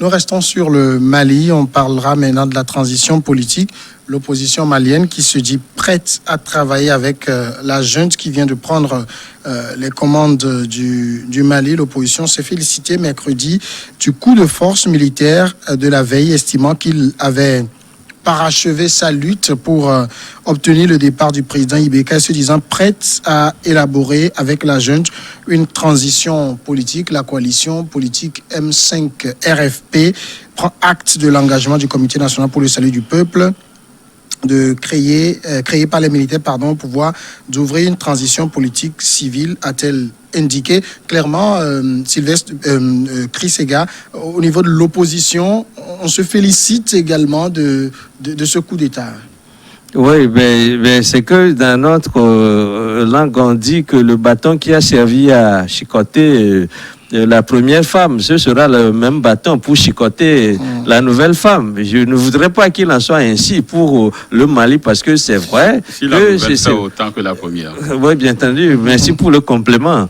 Nous restons sur le Mali. On parlera maintenant de la transition politique. L'opposition malienne qui se dit prête à travailler avec la junte qui vient de prendre les commandes du Mali. L'opposition s'est félicitée mercredi du coup de force militaire de la veille, estimant qu'il avait parachevé sa lutte pour obtenir le départ du président Ibeka, se disant prête à élaborer avec la junte une transition politique. La coalition politique M5 RFP prend acte de l'engagement du Comité national pour le salut du peuple créé par les militaires, au pouvoir d'ouvrir une transition politique civile, a-t-elle indiqué clairement. Sylvestre Chris Ega, au niveau de l'opposition, on se félicite également de ce coup d'État. Oui, mais c'est que dans notre langue, on dit que le bâton qui a servi à chicoter la première femme, ce sera le même bâton pour chicoter la nouvelle femme. Je ne voudrais pas qu'il en soit ainsi pour le Mali, parce que c'est vrai si la nouvelle fait autant que la première. Oui, bien entendu. Merci pour le complément.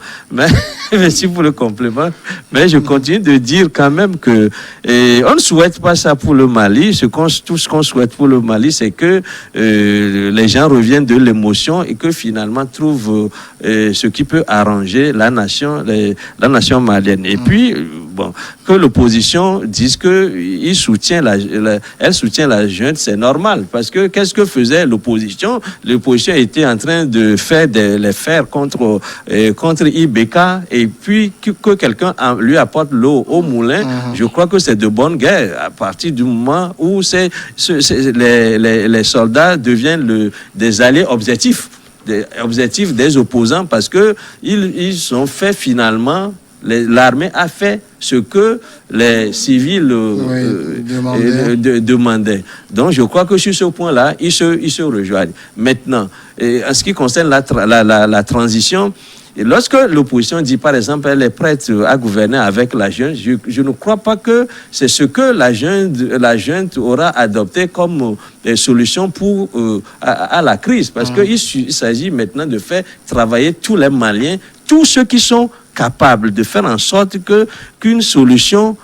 Merci pour le complément. Mais je continue de dire quand même que on ne souhaite pas ça pour le Mali. Tout ce qu'on souhaite pour le Mali, c'est que les gens reviennent de l'émotion et que finalement trouvent ce qui peut arranger la nation malienne. Et puis, bon, que l'opposition dise qu'elle soutient la junte, c'est normal. Parce que qu'est-ce que faisait l'opposition? L'opposition était en train de faire les fers contre Ibeka, et puis que quelqu'un lui apporte l'eau au moulin. Je crois que c'est de bonne guerre à partir du moment où les soldats deviennent des alliés objectifs des opposants, parce que ils ont fait finalement, l'armée a fait ce que les civils demandaient. Donc je crois que sur ce point-là, ils se rejoignent. Maintenant, en ce qui concerne la transition, et lorsque l'opposition dit, par exemple, elle est prête à gouverner avec la junte, je ne crois pas que c'est ce que la junte aura adopté comme solution à la crise. Parce qu'il s'agit maintenant de faire travailler tous les Maliens, tous ceux qui sont capables de faire en sorte qu'une solution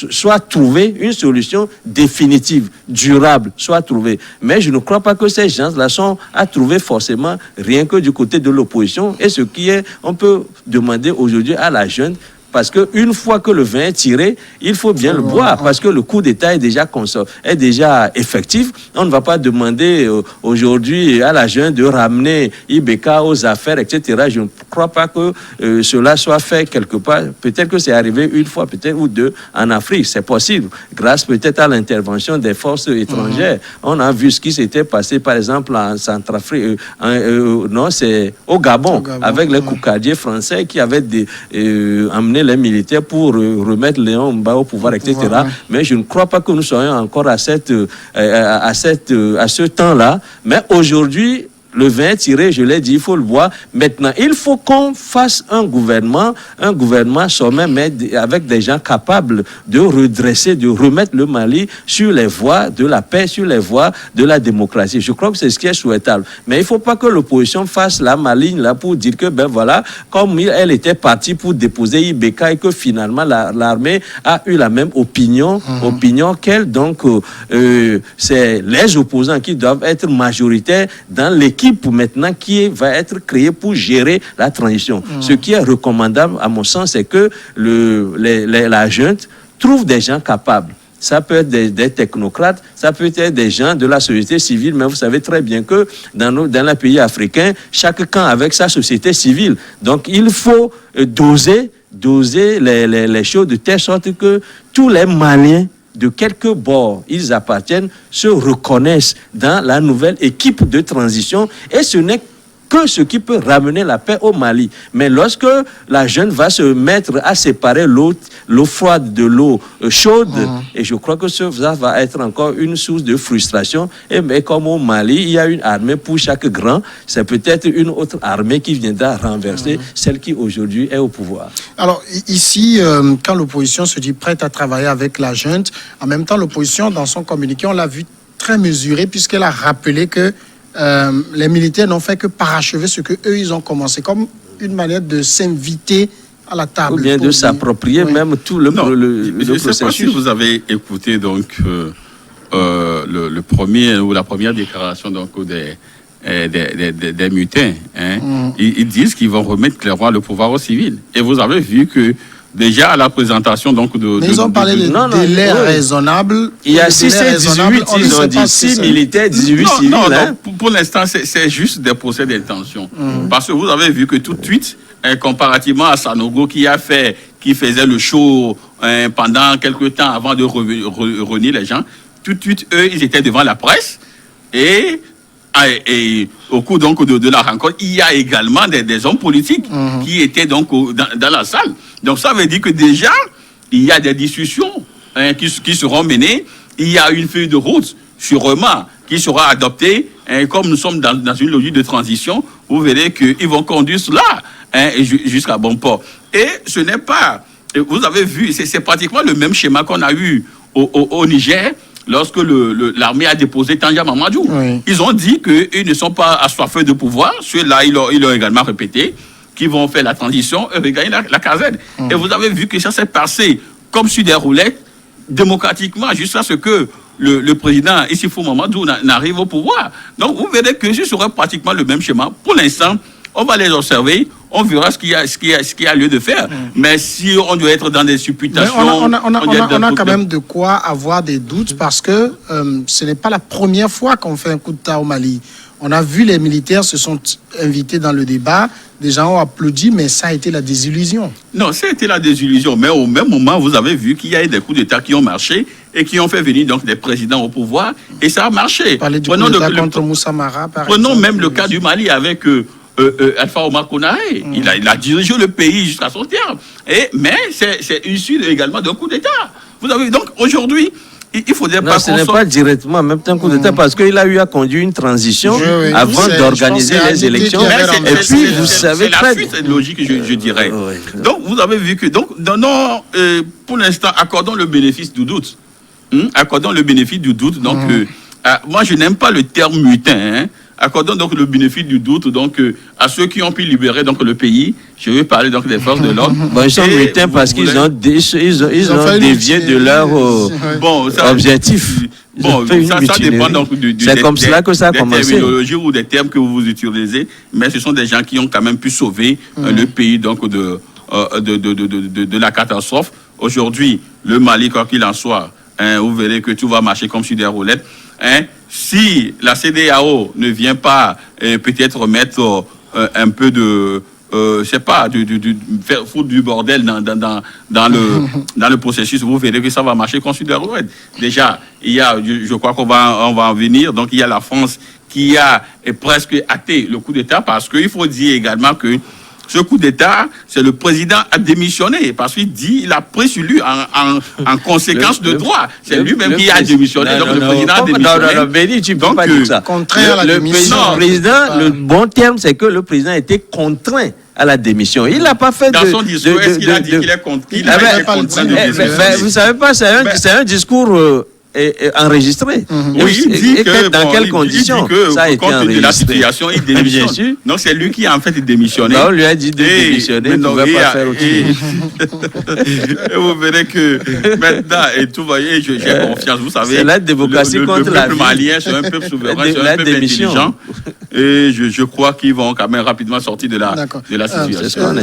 soit trouvée, une solution définitive, durable, soit trouvée. Mais je ne crois pas que ces gens-là sont à trouver forcément rien que du côté de l'opposition. Et ce qui est, on peut demander aujourd'hui à la junte, parce qu'une fois que le vin est tiré, il faut bien le boire, parce que le coup d'État est déjà effectif. On ne va pas demander aujourd'hui à la junte de ramener Ibeka aux affaires, etc. Je ne crois pas que cela soit fait quelque part. Peut-être que c'est arrivé une fois, peut-être ou deux en Afrique, c'est possible, grâce peut-être à l'intervention des forces étrangères. On a vu ce qui s'était passé, par exemple, en Centrafrique, non, c'est au Gabon, avec les coucadiers français qui avaient amené les militaires pour remettre Léon Mba au pouvoir, etc. Mais je ne crois pas que nous soyons encore à ce temps-là. Mais aujourd'hui, le vin est tiré, je l'ai dit, il faut le boire. Maintenant, il faut qu'on fasse un gouvernement sommet, mais avec des gens capables de redresser, de remettre le Mali sur les voies de la paix, sur les voies de la démocratie. Je crois que c'est ce qui est souhaitable. Mais il ne faut pas que l'opposition fasse la maligne là pour dire que, comme elle était partie pour déposer Ibeka et que finalement l'armée a eu la même opinion qu'elle. Donc, c'est les opposants qui doivent être majoritaires dans l'équipe maintenant qui va être créée pour gérer la transition. Ce qui est recommandable, à mon sens, c'est que la junte trouve des gens capables. Ça peut être des technocrates, ça peut être des gens de la société civile, mais vous savez très bien que dans les pays africains, chaque camp avec sa société civile. Donc il faut doser les choses de telle sorte que tous les Maliens, de quelque bord ils appartiennent, se reconnaissent dans la nouvelle équipe de transition, et ce n'est que ce qui peut ramener la paix au Mali. Mais lorsque la jeune va se mettre à séparer l'eau froide de l'eau chaude, et je crois que ça va être encore une source de frustration. Mais comme au Mali, il y a une armée pour chaque grand, c'est peut-être une autre armée qui viendra renverser celle qui aujourd'hui est au pouvoir. Alors ici, quand l'opposition se dit prête à travailler avec la junte, en même temps l'opposition, dans son communiqué, on l'a vu très mesurée, puisqu'elle a rappelé que les militaires n'ont fait que parachever ce que eux ils ont commencé, comme une manière de s'inviter à la table. Ou bien de s'approprier même tout le Je processus. sais pas si vous avez écouté donc le premier ou la première déclaration donc des mutins. Hein. Ils disent qu'ils vont remettre clairement le pouvoir au civil. Et vous avez vu que déjà à la présentation donc mais ils ont parlé de délai raisonnable. Il y a 6 et 18, ils ont dit 6 militaires, 18 civils. Non, pour l'instant, c'est juste des procès d'intention. Parce que vous avez vu que tout de suite, comparativement à Sanogo qui faisait le show pendant quelques temps avant de renier les gens, tout de suite, eux, ils étaient devant la presse et au cours donc de la rencontre, il y a également des hommes politiques qui étaient donc dans la salle. Donc ça veut dire que déjà, il y a des discussions qui seront menées. Il y a une feuille de route, sûrement, qui sera adoptée. Comme nous sommes dans une logique de transition, vous verrez qu'ils vont conduire cela jusqu'à bon port. Et ce n'est pas... Vous avez vu, c'est pratiquement le même schéma qu'on a eu au Niger, lorsque l'armée a déposé Tanja Mamadou. Oui. Ils ont dit qu'ils ne sont pas assoiffés de pouvoir. Ceux-là, ils l'ont également répété, qu'ils vont faire la transition et regagner la caserne. Et vous avez vu que ça s'est passé comme sur des roulettes, démocratiquement, jusqu'à ce que le président Issifou Mamadou n'arrive au pouvoir. Donc, vous verrez que ce sera pratiquement le même schéma. Pour l'instant, on va les observer, on verra ce qu'il y a lieu de faire. Mais si on doit être dans des supputations... On a quand même de quoi avoir des doutes parce que ce n'est pas la première fois qu'on fait un coup d'État au Mali. On a vu les militaires se sont invités dans le débat, des gens ont applaudi, mais ça a été la désillusion. Non, ça a été la désillusion, mais au même moment, vous avez vu qu'il y a eu des coups d'État qui ont marché et qui ont fait venir donc des présidents au pouvoir, et ça a marché. Parler du coup d'État contre Moussa Mara, par exemple. Prenons même le cas du Mali avec... Alpha Omar Konaré, il a dirigé le pays jusqu'à son terme. Mais c'est issu également d'un coup d'État. Vous avez donc aujourd'hui, il faudrait pas. Ce n'est pas directement même un coup d'État parce qu'il a eu à conduire une transition avant d'organiser les élections. Et puis vous savez, c'est la suite logique, je dirais. Donc vous avez vu que pour l'instant, accordons le bénéfice du doute. Accordons le bénéfice du doute. Donc moi je n'aime pas le terme mutin. Accordons donc le bénéfice du doute donc à ceux qui ont pu libérer donc le pays. Je vais parler donc des forces de l'ordre. Ils sont mutins parce qu'ils ont dévié de leur objectif. Bon, ça dépend donc c'est comme cela que ça a commencé. Des terminologies ou des termes que vous utilisez, mais ce sont des gens qui ont quand même pu sauver le pays donc de la catastrophe. Aujourd'hui, le Mali, quoi qu'il en soit, vous verrez que tout va marcher comme sur des roulettes. Si la CEDEAO ne vient pas peut-être mettre un peu de, je sais pas, faire foutre du bordel dans le processus, vous verrez que ça va marcher comme sur des roulettes. Déjà, je crois qu'on va en venir. Donc il y a la France qui a presque hâté le coup d'État parce qu'il faut dire également que ce coup d'État, c'est le président a démissionné parce qu'il a pris sur lui en conséquence de droit. C'est lui-même qui a démissionné. Donc le président a démissionné. Non, Béni, tu ne peux pas dire ça. Contraire à la démission. Le bon terme, c'est que le président a été contraint à la démission. Il n'a pas fait dans son discours, est-ce qu'il a dit qu'il est contraint de démissionner? Vous savez pas, c'est un discours... enregistré. Oui, il dit que dans quelles conditions ça a été enregistré. De la situation, il démissionne. Bien sûr. Donc c'est lui qui a en fait démissionné. On lui a dit de démissionner, il ne pouvait pas faire autre chose. Et vous verrez que maintenant, et tout va, j'ai confiance. Vous savez, c'est la démocratie contre la vie. Le peuple malien, c'est un peuple souverain, c'est un peuple intelligent. Et je crois qu'ils vont quand même rapidement sortir de la situation.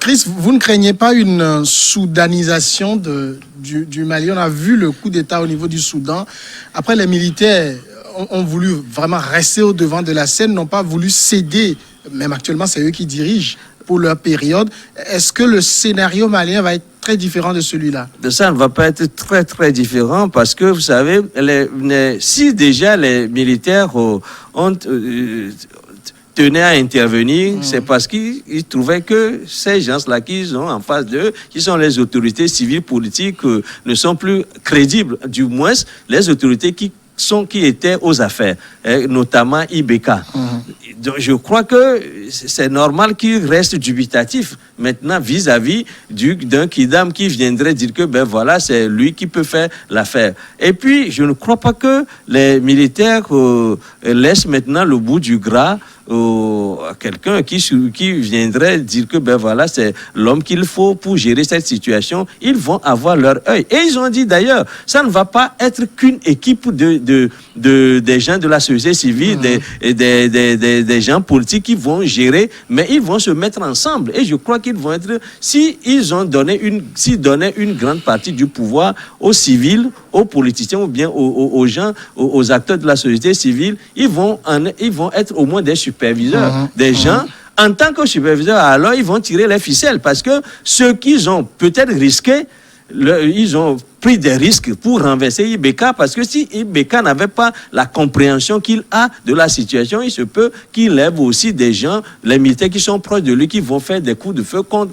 Chris, vous ne craignez pas une soudanisation du Mali? On a vu le coup d'État au niveau du Soudan. Après, les militaires ont voulu vraiment rester au devant de la scène, n'ont pas voulu céder. Même actuellement, c'est eux qui dirigent pour leur période. Est-ce que le scénario malien va être très différent de celui-là? Ça ne va pas être très, très différent parce que, vous savez, si déjà les militaires tenaient à intervenir, c'est parce qu'ils trouvaient que ces gens-là qu'ils ont en face d'eux, qui sont les autorités civiles, politiques, ne sont plus crédibles, du moins les autorités qui étaient aux affaires, notamment IBK. Donc, je crois que c'est normal qu'il reste dubitatif maintenant vis-à-vis d'un Kidam qui viendrait dire que voilà, c'est lui qui peut faire l'affaire. Et puis, je ne crois pas que les militaires laissent maintenant le bout du gras à quelqu'un qui viendrait dire que ben voilà, c'est l'homme qu'il faut pour gérer cette situation, ils vont avoir leur œil. Et ils ont dit d'ailleurs, ça ne va pas être qu'une équipe des gens de la société civile, des gens politiques qui vont gérer, mais ils vont se mettre ensemble. Et je crois qu'ils vont être, s'ils donnaient une grande partie du pouvoir aux civils, aux politiciens ou bien aux gens, aux acteurs de la société civile, ils vont être au moins des superviseurs, des gens. En tant que superviseurs, alors ils vont tirer les ficelles parce que ceux qu'ils ont peut-être risqué, ils ont pris des risques pour renverser Ibeka, parce que si Ibeka n'avait pas la compréhension qu'il a de la situation, il se peut qu'il lève aussi des gens, les militaires qui sont proches de lui, qui vont faire des coups de feu contre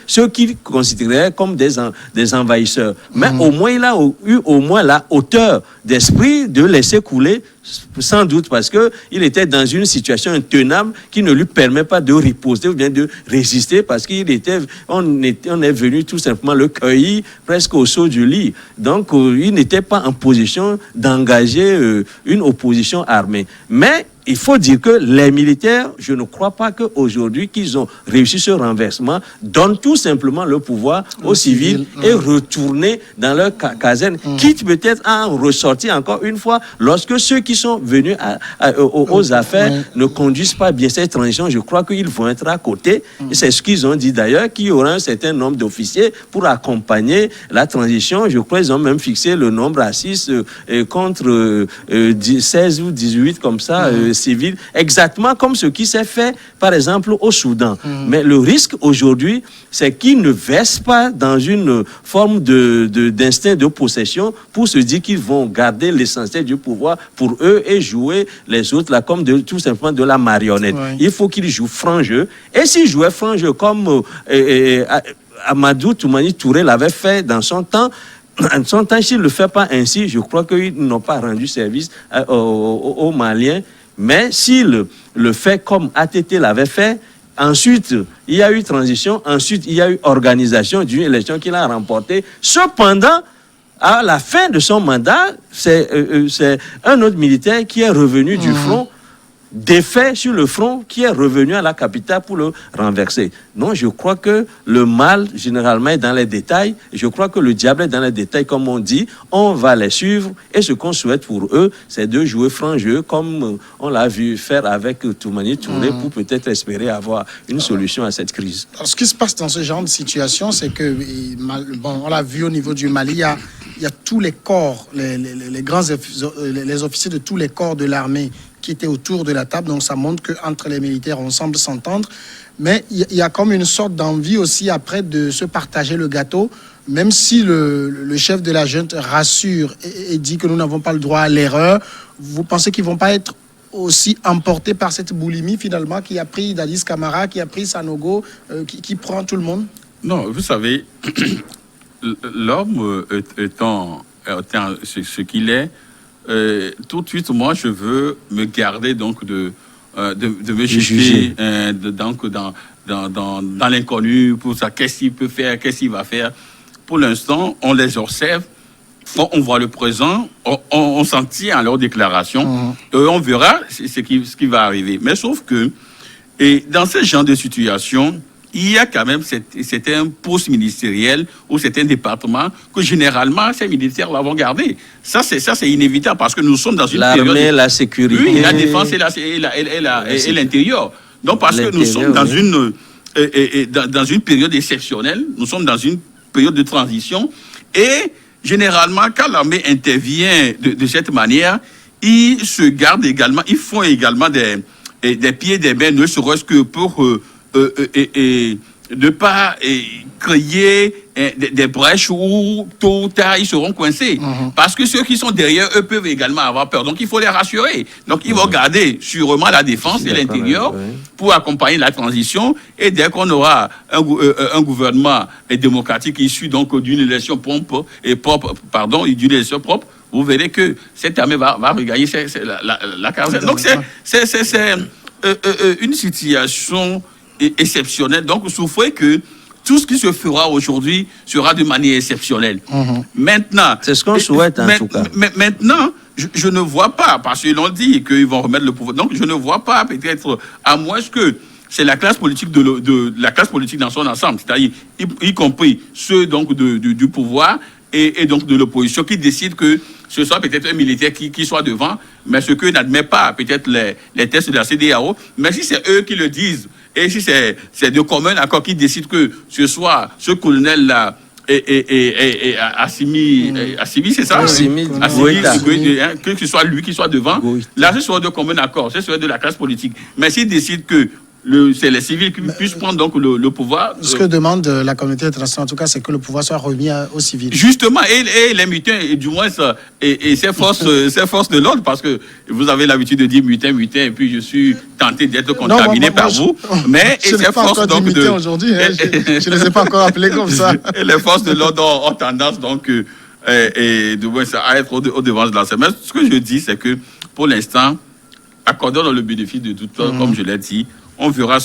ceux qu'il considérait comme des envahisseurs. Mais au moins, il a eu au moins la hauteur d'esprit de laisser couler, sans doute parce qu'il était dans une situation intenable qui ne lui permet pas de riposter ou bien de résister, parce on est venu tout simplement le cueillir presque au saut du lit. Donc, il n'était pas en position d'engager une opposition armée. Mais il faut dire que les militaires, je ne crois pas qu'aujourd'hui, qu'ils ont réussi ce renversement, donnent tout simplement le pouvoir aux civils et retourner dans leur caserne, quitte peut-être à en ressortir encore une fois lorsque ceux qui sont venus aux affaires ne conduisent pas bien cette transition. Je crois qu'ils vont être à côté. Et c'est ce qu'ils ont dit d'ailleurs, qu'il y aura un certain nombre d'officiers pour accompagner la transition. Je crois qu'ils ont même fixé le nombre à 6 contre 16 ou 18 comme ça, civils, exactement comme ce qui s'est fait, par exemple, au Soudan. Mais le risque aujourd'hui, c'est qu'ils ne versent pas dans une forme d'instinct de possession pour se dire qu'ils vont garder l'essentiel du pouvoir pour eux et jouer les autres là comme tout simplement de la marionnette. Il faut qu'ils jouent franc jeu. Et s'ils jouaient franc jeu comme Amadou Toumani Touré l'avait fait dans son temps, s'il ne le fait pas ainsi, je crois qu'ils n'ont pas rendu service aux Maliens. Mais s'il le fait comme ATT l'avait fait, ensuite, il y a eu transition, ensuite, il y a eu organisation d'une élection qu'il a remportée. Cependant, à la fin de son mandat, c'est un autre militaire qui est revenu du front, défait sur le front, qui est revenu à la capitale pour le renverser. Non, je crois que le mal, généralement, est dans les détails. Je crois que le diable est dans les détails, comme on dit. On va les suivre. Et ce qu'on souhaite pour eux, c'est de jouer franc jeu, comme on l'a vu faire avec Toumani Touré, pour peut-être espérer avoir une solution à cette crise. Alors, ce qui se passe dans ce genre de situation, c'est que, on l'a vu au niveau du Mali, il y a tous les corps, les officiers de tous les corps de l'armée qui étaient autour de la table. Donc, ça montre qu'entre les militaires, on semble s'entendre. Mais il y a comme une sorte d'envie aussi après de se partager le gâteau, même si le chef de la junte rassure et dit que nous n'avons pas le droit à l'erreur. Vous pensez qu'ils ne vont pas être aussi emportés par cette boulimie finalement qui a pris Dadis Camara, qui a pris Sanogo, qui prend tout le monde? Non, vous savez, l'homme étant ce qu'il est, tout de suite, moi, je veux me garder donc de me jeter dans l'inconnu pour ça. Qu'est-ce qu'il peut faire, qu'est-ce qu'il va faire? Pour l'instant, on les observe, on voit le présent, on s'en tient à leurs déclarations, et on verra ce qui va arriver. Mais sauf que, et dans ce genre de situation, il y a quand même un poste ministériel ou un département que généralement ces militaires vont garder. Ça c'est inévitable parce que nous sommes dans une période... L'armée, la sécurité... Oui, la défense et l'intérieur. Donc parce que nous sommes dans une période exceptionnelle, nous sommes dans une période de transition et généralement quand l'armée intervient de cette manière, ils se gardent également, ils font également des pieds des mains, ne serait-ce que pour... ne pas créer des brèches où tôt ou tard ils seront coincés. Parce que ceux qui sont derrière eux peuvent également avoir peur. Donc il faut les rassurer. Donc ils vont garder sûrement la défense et l'intérieur pour accompagner la transition. Et dès qu'on aura un gouvernement démocratique issu donc d'une élection propre, d'une élection propre, vous verrez que cette armée va regagner la caserne. Donc c'est une situation exceptionnel. Donc, souffrez que tout ce qui se fera aujourd'hui sera de manière exceptionnelle. Maintenant, c'est ce qu'on souhaite en tout cas. Maintenant, je ne vois pas, parce que l'on dit qu'ils vont remettre le pouvoir. Donc, je ne vois pas, peut-être, à moins que c'est la classe politique de la classe politique dans son ensemble, c'est-à-dire y compris ceux donc du pouvoir et donc de l'opposition, qui décident que ce soit peut-être un militaire qui soit devant, mais ce que n'admet pas peut-être les tests de la CEDEAO. Mais si c'est eux qui le disent, et si c'est de commun accord qui décident que ce soit ce colonel-là et Assimi, c'est ça? Assimi, que ce soit lui qui soit devant, là, ce soit de commun accord, ce serait de la classe politique. Mais s'ils décident que c'est les civils qui puissent prendre donc le pouvoir. Ce que demande la communauté internationale, en tout cas, c'est que le pouvoir soit remis aux civils. Justement, et les mutins, et du moins, et ces forces de l'ordre, parce que vous avez l'habitude de dire mutin, et puis je suis tenté d'être contaminé par vous. Mais je n'ai pas encore dit mutin aujourd'hui, je ne les ai pas encore appelés comme ça. Et les forces de l'ordre ont tendance donc et du moins à être au devant de la scène. Mais ce que je dis, c'est que pour l'instant, accordons le bénéfice de doute, comme je l'ai dit. On verra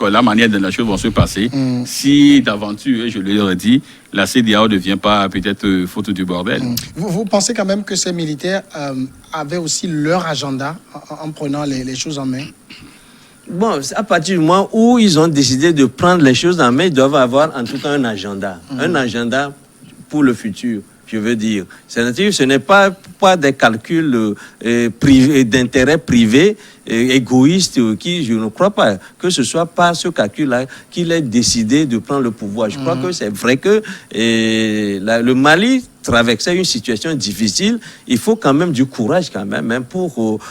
la manière dont les choses vont se passer. Si d'aventure, je l'ai dit, la CEDEAO ne devient pas peut-être faute du bordel. Vous pensez quand même que ces militaires avaient aussi leur agenda en prenant les choses en main? Bon, à partir du moment où ils ont décidé de prendre les choses en main, ils doivent avoir en tout cas un agenda. Un agenda pour le futur. Je veux dire, ce n'est pas des calculs d'intérêt privé, égoïstes, qui, je ne crois pas que ce soit par ce calcul-là qu'il ait décidé de prendre le pouvoir. Je crois que c'est vrai que le Mali traversait une situation difficile. Il faut quand même du courage quand même pour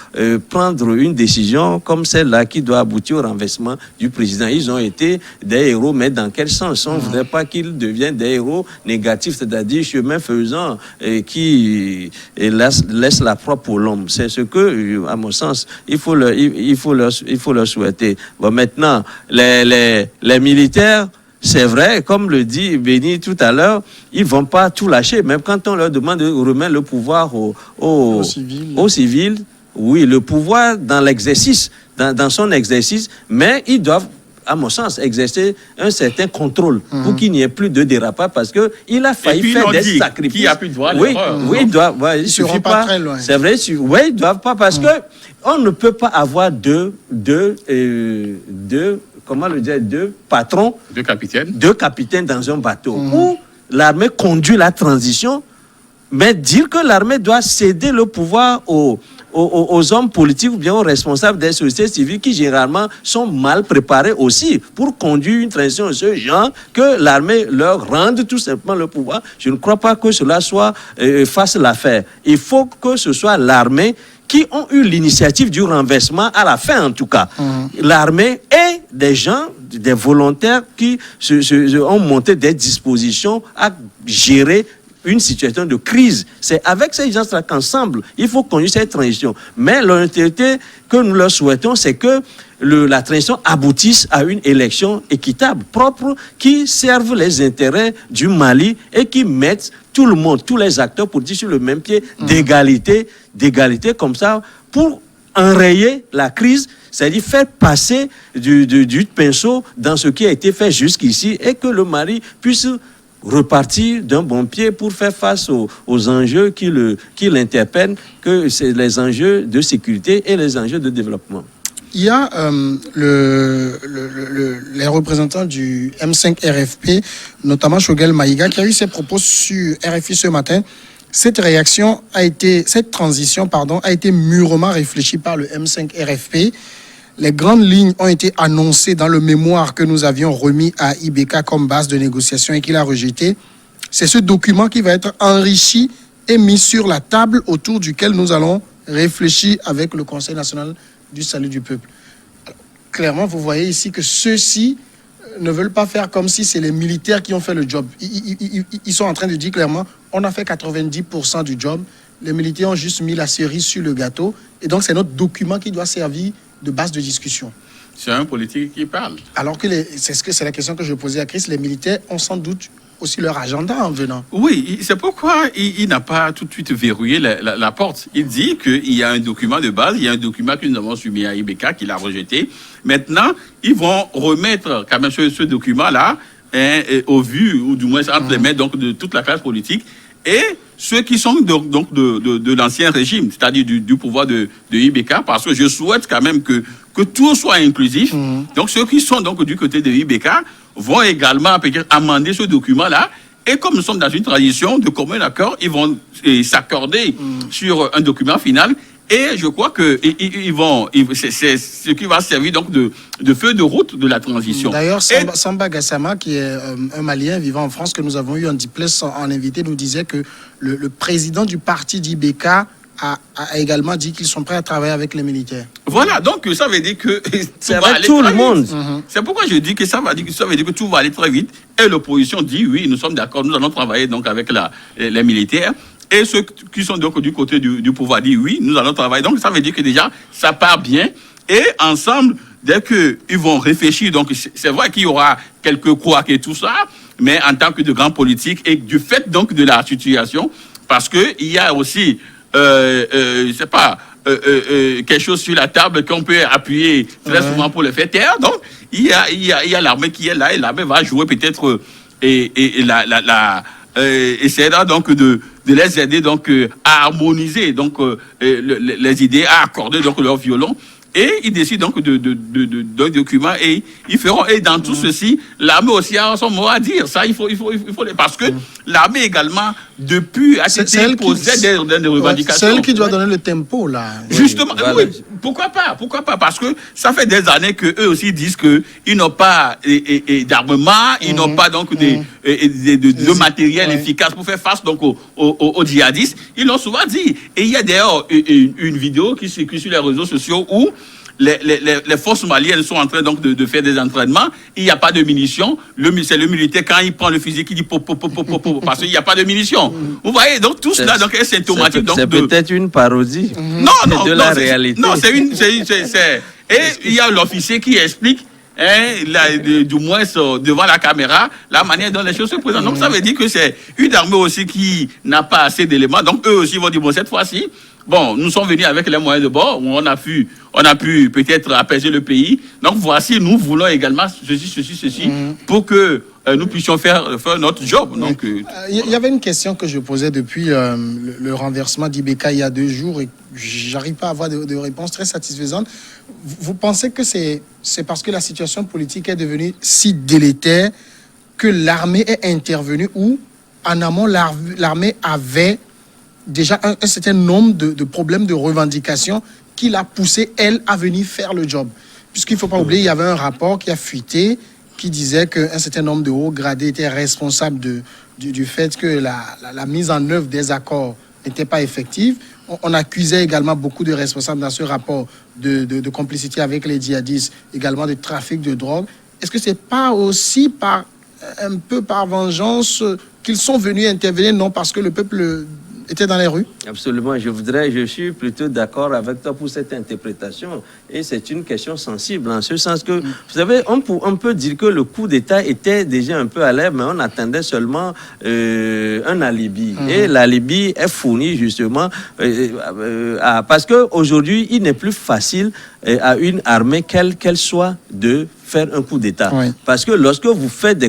prendre une décision comme celle-là qui doit aboutir au renversement du président. Ils ont été des héros, mais dans quel sens? On ne voudrait pas qu'ils deviennent des héros négatifs, c'est-à-dire chemin faisant qui laisse la proie pour l'homme. C'est ce que, à mon sens, il faut leur souhaiter. Bon, maintenant, les militaires, c'est vrai, comme le dit Béni tout à l'heure, ils ne vont pas tout lâcher. Même quand on leur demande de remettre le pouvoir aux civils, oui, le pouvoir dans l'exercice, dans son exercice, mais ils doivent, à mon sens, exercer un certain contrôle pour qu'il n'y ait plus de dérapage, parce qu'il a failli faire des sacrifices. Qui a pu droit à l'erreur. Oui, ils doivent. Ouais, il suffit pas. Très loin. C'est vrai, oui, ils ne doivent pas, parce que on ne peut pas avoir deux patrons, deux capitaines dans un bateau, où l'armée conduit la transition, mais dire que l'armée doit céder le pouvoir aux hommes politiques ou bien aux responsables des sociétés civiles qui généralement sont mal préparés aussi pour conduire une transition de ce genre, que l'armée leur rende tout simplement le pouvoir. Je ne crois pas que cela fasse l'affaire. Il faut que ce soit l'armée qui ont eu l'initiative du renversement, à la fin en tout cas. L'armée et des gens, des volontaires qui ont monté des dispositions à gérer une situation de crise. C'est avec ces gens-là qu'ensemble, il faut conduire cette transition. Mais l'honnêteté que nous leur souhaitons, c'est que la transition aboutisse à une élection équitable, propre, qui serve les intérêts du Mali et qui mette tout le monde, tous les acteurs politiques sur le même pied d'égalité, comme ça, pour enrayer la crise, c'est-à-dire faire passer du pinceau dans ce qui a été fait jusqu'ici et que le Mali puisse repartir d'un bon pied pour faire face aux enjeux qui l'interpellent, que c'est les enjeux de sécurité et les enjeux de développement. Il y a les représentants du M5 RFP, notamment Choguel Maïga, qui a eu ses propos sur RFI ce matin. Cette transition a été mûrement réfléchie par le M5 RFP. Les grandes lignes ont été annoncées dans le mémoire que nous avions remis à IBK comme base de négociation et qu'il a rejeté. C'est ce document qui va être enrichi et mis sur la table autour duquel nous allons réfléchir avec le Conseil national du salut du peuple. Alors, clairement, vous voyez ici que ceux-ci ne veulent pas faire comme si c'est les militaires qui ont fait le job. Ils sont en train de dire clairement, on a fait 90% du job, les militaires ont juste mis la cerise sur le gâteau, et donc c'est notre document qui doit servir de base de discussion. C'est un politique qui parle. Alors que c'est la question que je posais à Chris, les militaires ont sans doute aussi leur agenda en venant. Oui, c'est pourquoi il n'a pas tout de suite verrouillé la porte. Il dit qu'il y a un document de base, il y a un document que nous avons soumis à IBK, qu'il a rejeté. Maintenant, ils vont remettre quand même ce document-là au vu, ou du moins entre les mains donc, de toute la classe politique. Et ceux qui sont de l'ancien régime, c'est-à-dire du pouvoir de IBK, parce que je souhaite quand même que tout soit inclusif. Donc ceux qui sont donc du côté de IBK vont également peut-être amender ce document-là. Et comme nous sommes dans une tradition de commun accord, ils vont s'accorder sur un document final. Et je crois que c'est ce qui va servir donc de feu de route de la transition. D'ailleurs, Samba Gassama, qui est un Malien vivant en France, que nous avons eu en Dipless en invité, nous disait que le président du parti d'IBK a également dit qu'ils sont prêts à travailler avec les militaires. Voilà, donc ça veut dire que c'est avec tout le monde. C'est pourquoi je dis que ça veut dire que tout va aller très vite. Et l'opposition dit oui, nous sommes d'accord, nous allons travailler donc avec les militaires. Et ceux qui sont donc du côté du pouvoir disent oui, nous allons travailler. Donc ça veut dire que déjà, ça part bien. Et ensemble, dès qu'ils vont réfléchir, donc c'est vrai qu'il y aura quelques couacs et tout ça, mais en tant que de grands politiques et du fait donc de la situation, parce qu'il y a aussi, je sais pas, quelque chose sur la table qu'on peut appuyer très souvent pour le faire taire. Donc il y a l'armée qui est là et l'armée va jouer peut-être essaiera donc de les aider donc à harmoniser donc les idées, à accorder donc leur violon. Et ils décident donc d'un document et ils feront. Et dans tout ceci, l'armée aussi a son mot à dire. Ça, il faut parce que l'armée également, depuis, a été posée des revendications. C'est elle qui doit donner le tempo, là. Justement, oui, pourquoi pas? Parce que ça fait des années qu'eux aussi disent qu'ils n'ont pas d'armement, ils n'ont pas donc de matériel efficace pour faire face donc aux djihadistes. Ils l'ont souvent dit. Et il y a d'ailleurs une vidéo qui circule sur les réseaux sociaux où les forces maliennes sont en train donc de faire des entraînements. Il n'y a pas de munitions. C'est le militaire, quand il prend le fusil, qui dit pop, parce qu'il n'y a pas de munitions. Vous voyez, donc tout cela donc, est symptomatique. C'est peut-être une parodie de la réalité. Non, et il y a l'officier qui explique, du moins devant la caméra, la manière dont les choses se présentent. Donc ça veut dire que c'est une armée aussi qui n'a pas assez d'éléments. Donc eux aussi vont dire, bon, cette fois-ci, bon, nous sommes venus avec les moyens de bord, où on a pu peut-être apaiser le pays. Donc voici, nous voulons également ceci, pour que nous puissions faire notre job. Donc, il y avait une question que je posais depuis le renversement d'IBK il y a 2 jours et j'arrive pas à avoir de réponse très satisfaisante. Vous pensez que c'est parce que la situation politique est devenue si délétère que l'armée est intervenue ou en amont l'armée avait déjà un certain nombre de problèmes de revendications qui l'a poussé, elle, à venir faire le job. Puisqu'il ne faut pas oublier, il y avait un rapport qui a fuité qui disait qu'un certain nombre de hauts gradés étaient responsables du fait que la mise en œuvre des accords n'était pas effective. On accusait également beaucoup de responsables dans ce rapport de complicité avec les djihadistes, également de trafic de drogue. Est-ce que ce n'est pas aussi un peu par vengeance qu'ils sont venus intervenir, non parce que le peuple était dans les rues? Absolument, je suis plutôt d'accord avec toi pour cette interprétation. Et c'est une question sensible, en ce sens que, vous savez, on peut dire que le coup d'État était déjà un peu à l'air, mais on attendait seulement un alibi. Et l'alibi est fourni justement parce qu'aujourd'hui, il n'est plus facile à une armée, quelle qu'elle soit, de faire un coup d'État. Oui. Parce que lorsque vous faites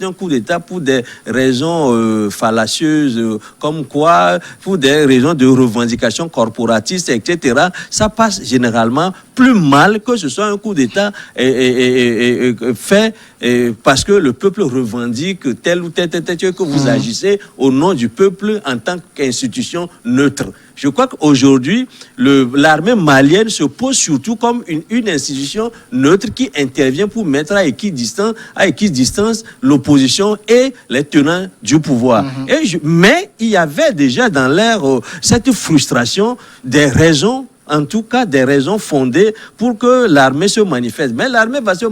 un coup d'État pour des raisons fallacieuses, comme quoi, pour des raisons de revendication corporatiste, etc., ça passe généralement plus mal que ce soit un coup d'État fait parce que le peuple revendique tel ou tel que vous agissez au nom du peuple en tant qu'institution neutre. Je crois qu'aujourd'hui, l'armée malienne se pose surtout comme une institution neutre qui intervient pour mettre à équidistance l'opposition et les tenants du pouvoir. Mais il y avait déjà dans l'air cette frustration des raisons, en tout cas des raisons fondées pour que l'armée se manifeste. Mais l'armée va se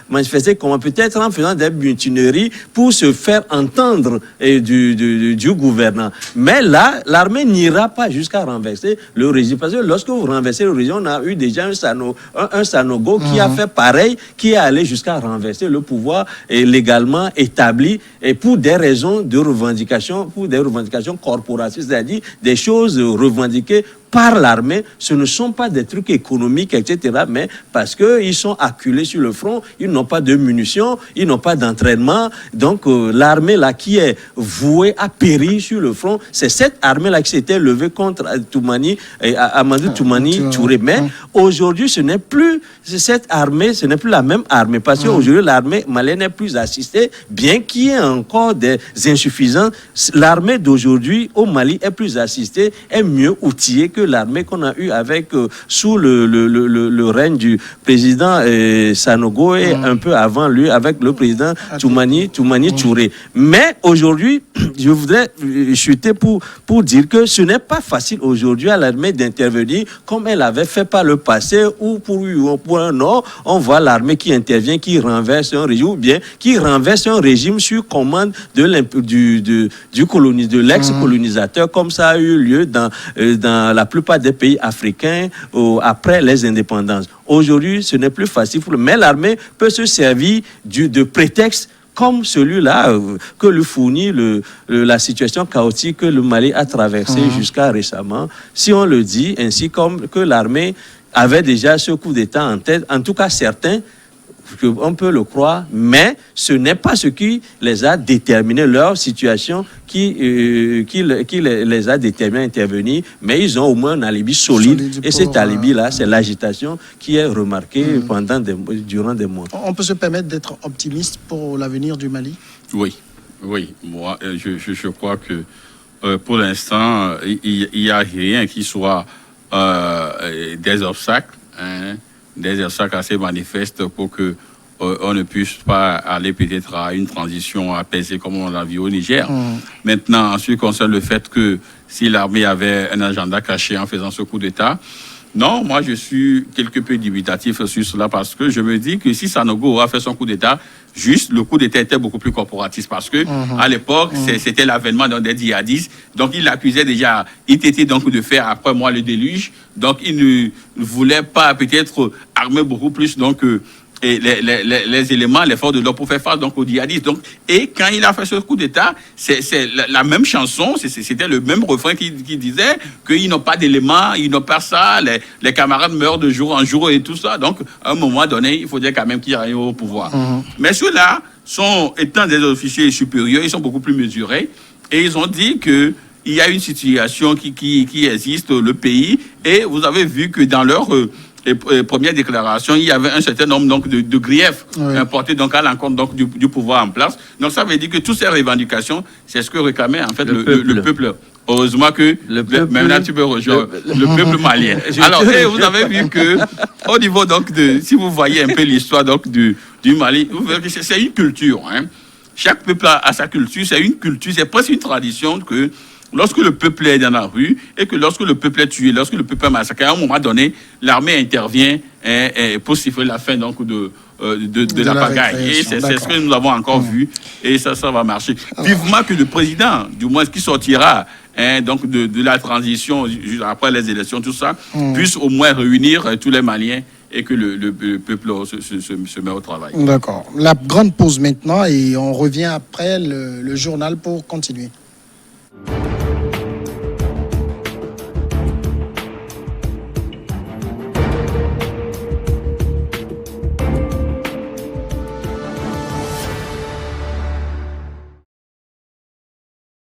manifester comment? Peut-être en faisant des mutineries pour se faire entendre du gouvernant. Mais là, l'armée n'ira pas jusqu'à renverser le régime. Parce que lorsque vous renversez le régime, on a eu déjà un Sanogo qui a fait pareil, qui est allé jusqu'à renverser le pouvoir légalement établi et pour des raisons de revendication, pour des revendications corporatistes, c'est-à-dire des choses revendiquées par l'armée, ce ne sont pas des trucs économiques, etc., mais parce qu'ils sont acculés sur le front, ils n'ont pas de munitions, ils n'ont pas d'entraînement. Donc, l'armée là qui est vouée à périr sur le front, c'est cette armée là qui s'était levée contre Toumani, Amadou Toumani Touré. Mais aujourd'hui, ce n'est plus cette armée, ce n'est plus la même armée, parce qu'aujourd'hui, l'armée malienne n'est plus assistée, bien qu'il y ait encore des insuffisances. L'armée d'aujourd'hui au Mali est plus assistée, est mieux outillée que l'armée qu'on a eue avec sous le règne du président Sanogo et un peu avant lui avec le président Toumani Touré. Mais aujourd'hui, je voudrais chuter pour dire que ce n'est pas facile aujourd'hui à l'armée d'intervenir comme elle avait fait par le passé, ou pour un Nord, on voit l'armée qui intervient, qui renverse un régime, ou bien qui renverse un régime sur commande de l'ex-colonisateur, comme ça a eu lieu dans la plupart des pays africains après les indépendances. Aujourd'hui, ce n'est plus facile, mais l'armée peut se servir de prétexte comme celui-là que lui fournit la situation chaotique que le Mali a traversée jusqu'à récemment. Si on le dit, ainsi comme que l'armée avait déjà ce coup d'État en tête, en tout cas certains, on peut le croire, mais ce n'est pas ce qui les a déterminés, leur situation qui les a déterminés à intervenir, mais ils ont au moins un alibi solide et cet alibi-là, c'est l'agitation qui est remarquée durant des mois. On peut se permettre d'être optimiste pour l'avenir du Mali? Oui. Moi, je crois que pour l'instant, il n'y a rien qui soit des obstacles, des obstacles assez manifestes pour que on ne puisse pas aller peut-être à une transition apaisée comme on l'a vu au Niger. Maintenant, en ce qui concerne le fait que si l'armée avait un agenda caché en faisant ce coup d'État, non, moi je suis quelque peu dubitatif sur cela parce que je me dis que si Sanogo a fait son coup d'État, juste le coup d'État était beaucoup plus corporatiste parce que à l'époque c'était l'avènement des djihadistes, donc il accusait déjà ITT donc de faire après moi le déluge, donc il ne voulait pas peut-être armer beaucoup plus donc et les éléments, les forces de l'ordre pour faire face donc aux djihadistes. Donc, et quand il a fait ce coup d'État, c'est la même chanson, c'était le même refrain qui disait qu'ils n'ont pas d'éléments, ils n'ont pas ça, les camarades meurent de jour en jour et tout ça. Donc, à un moment donné, il faudrait quand même qu'ils aillent au pouvoir. Mais ceux-là, étant des officiers supérieurs, ils sont beaucoup plus mesurés et ils ont dit que il y a une situation qui existe, le pays, et vous avez vu que dans leur première déclaration, il y avait un certain nombre donc, de griefs importés donc, à l'encontre donc, du pouvoir en place. Donc ça veut dire que toutes ces revendications, c'est ce que réclamait en fait le peuple. Heureusement que maintenant tu peux rejoindre le peuple malien. Alors, vous avez vu que au niveau donc si vous voyez un peu l'histoire donc du Mali, vous verrez que c'est une culture. Chaque peuple a sa culture, c'est une culture, c'est presque une tradition que lorsque le peuple est dans la rue et que lorsque le peuple est tué, lorsque le peuple est massacré, à un moment donné, l'armée intervient pour siffler la fin donc, de la pagaille. Et c'est ce que nous avons encore vu et ça va marcher. Vivement que le président, du moins qui sortira donc de la transition après les élections, tout ça, puisse au moins réunir tous les Maliens et que le peuple se met au travail. D'accord. La grande pause maintenant et on revient après le journal pour continuer.